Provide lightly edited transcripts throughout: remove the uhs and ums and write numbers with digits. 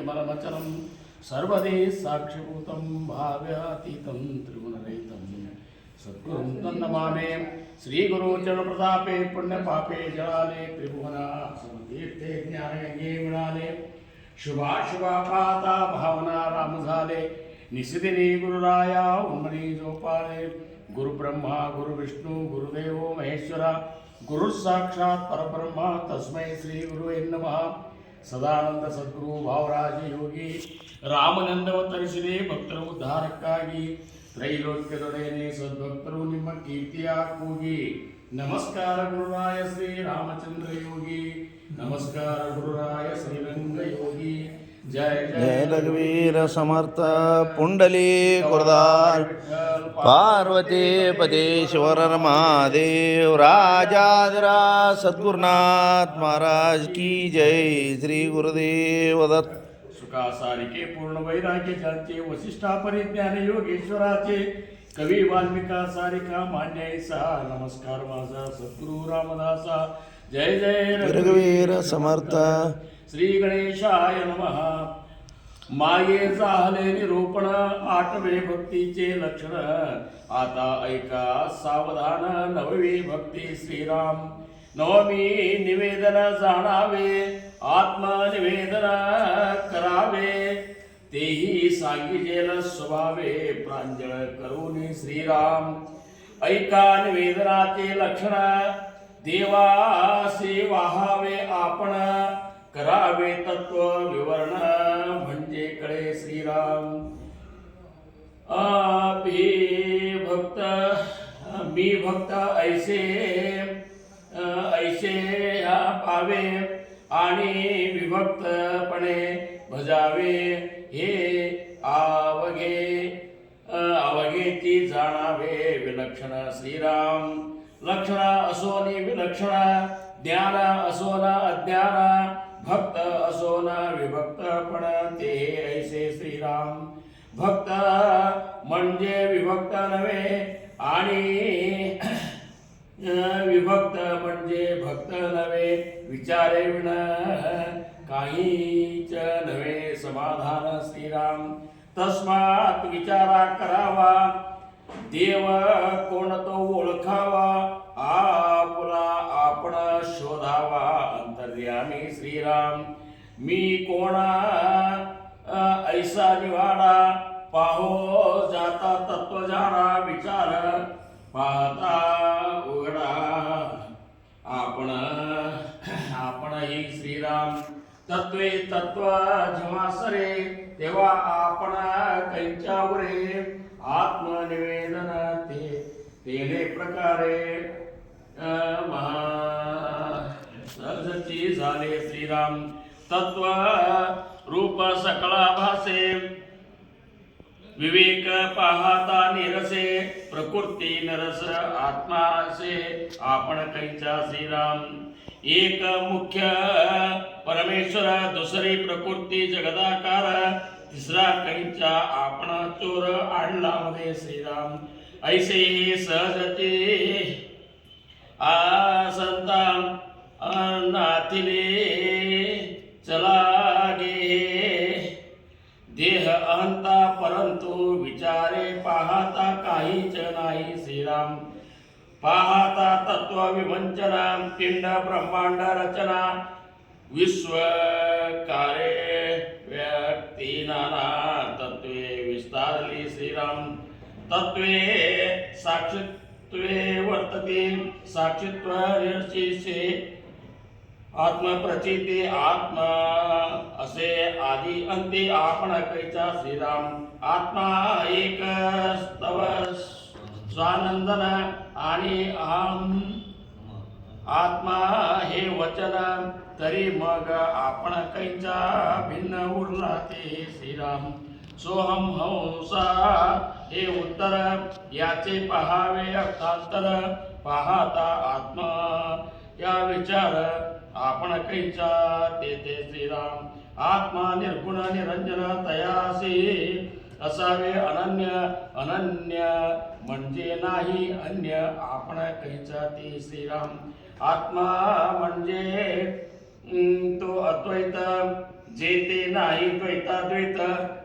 निर्मलमचलं सर्वदे साक्षिभूतं भाव्यातीतं त्रिगुणरहितं सद्गुरुं तन्नमामि। श्रीगुरुचरणप्रतापे पुण्यपापे जलाले त्रिभुवना समतीर्थे ज्ञानगंगे मिळाले। शुभाशुभापाता भावना राम झाले। निसिदिनी गुरुराया उन्मनी जोपाले। गुरुब्रह्मा गुरुविष्णू गुरुदेव महेश्वरा गुरु साक्षात परब्रह्मा तस्मै श्री गुरुवे नमः। सदानंद सद्गुरु भावराज योगी ರಾಮನಂದವತರಿಸಿದೆ ಭಕ್ತರ ಉದ್ಧಾರಕ್ಕಾಗಿ ತ್ರೈಲೋಕ್ಯದೊಡೆಯನೇ ಸದ್ಭಕ್ತರು ನಿಮ್ಮ ಕೀರ್ತಿಯ ಕೂಗಿ। ನಮಸ್ಕಾರ ಗುರುರಾಯ ಶ್ರೀ ರಾಮಚಂದ್ರ ಯೋಗಿ ನಮಸ್ಕಾರ ಗುರುರಾಯ ಶ್ರೀರಂಗ ಯೋಗಿ। जय जय रघुवीर समर्थ पुंडली गुरदार पार्वती पदेश्वर महादेव राजाधिराज सद्गुरुनाथ महाराज की जय। श्री गुरुदेव दत्त। सुखासारिके पूर्ण वैराग्य ज्याचे वसिष्ठा परिज्ञान योगेश्वराचे कवी वाल्मिका सारिका मान्यायसा नमस्कार माझा सद्गुरु रामदासा। जय जय रघुवीर समर्थ। श्री गणेशाय नमः। माये झाले निरूपण आठवे भक्तीचे लक्षण आता ऐका सावधान नववी भक्ती श्रीराम। नवमी निवेदन जाणावे आत्मनिवेदन करावे तेही सांगिजेल स्वभावे प्रांजळ करुणी श्रीराम। ऐका निवेदनाचे लक्षण देवासे वाहावे आपण करावे तत्व विवरण म्हणजे कळे श्रीराम। भक्त मी भक्त ऐसे ऐसे पावे आणि विभक्तपणे भजावे हे आवघेची जाणावे विलक्षण श्रीराम। लक्षण असोनी विलक्षण ज्ञान असोन अज्ञान भक्त असोन विभक्तपण ते ऐसे श्रीराम। भक्त म्हणजे विभक्त नव्हे आणि विभक्त म्हणजे भक्त नव्हे विचारे विण काहीच नव्हे समाधान श्रीराम। तस्मात विचारा करावा देव कोण तो ओळखावा आपुला आपण शोधावा अंतर्यामी श्रीराम। मी कोणा ऐसा निवाडा पाहो जाता तत्व जाणा विचार पाहता उघडा आपण ही श्रीराम। तत्वे तत्व जेव्हा सरे तेव्हा आपण कैंच्यावरे आत्मनिवेदन तेने प्रकारे सहजची झाले श्रीराम। तत्व रूप सकला भासे विवेक पाहता निरसे प्रकृती नरस आत्मासे आपण कैंचा श्रीराम। एक मुख्य परमेश्वर दुसरी प्रकृती जगदाकार तिसरा कैंचा आपण चोर आणला मध्ये श्रीराम। ऐसे सहजते संता नाथिले चला गे देह अहंता परंतु विचारे पाहता काहीच नाही श्रीराम। पाहता तत्व विवंचना पिंड ब्रह्मांड रचना विश्व कार्य व्यक्ती नाना तत्वे विस्तारली श्रीराम। तत्वे साक्षित्वे वर्तते साक्षित्व निर्शिषे आत्मप्रचिती आत्मा असे आदि अंती आपण कैचा श्रीराम। आत्मा एक स्तव स्वानंदन आणि अहम आत्मा हे वचन तरी मग आपण कैचा भिन्न उरला ते श्रीराम। सोहम हंसा हे उत्तर याचे पहावे अर्थांतर पाहता आत्मा या विचार आपण कैचा तेथे श्रीराम। आत्मा निर्गुण निरंजन तयासी असावे अनन्य अनन्य म्हणजे नाही अन्य आपण कैचा ते श्रीराम। आत्मा म्हणजे तो अद्वैत जे ते नाही द्वैत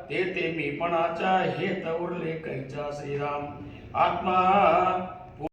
ते मीपणाच्या हेत उरले कैचा श्रीराम आत्मा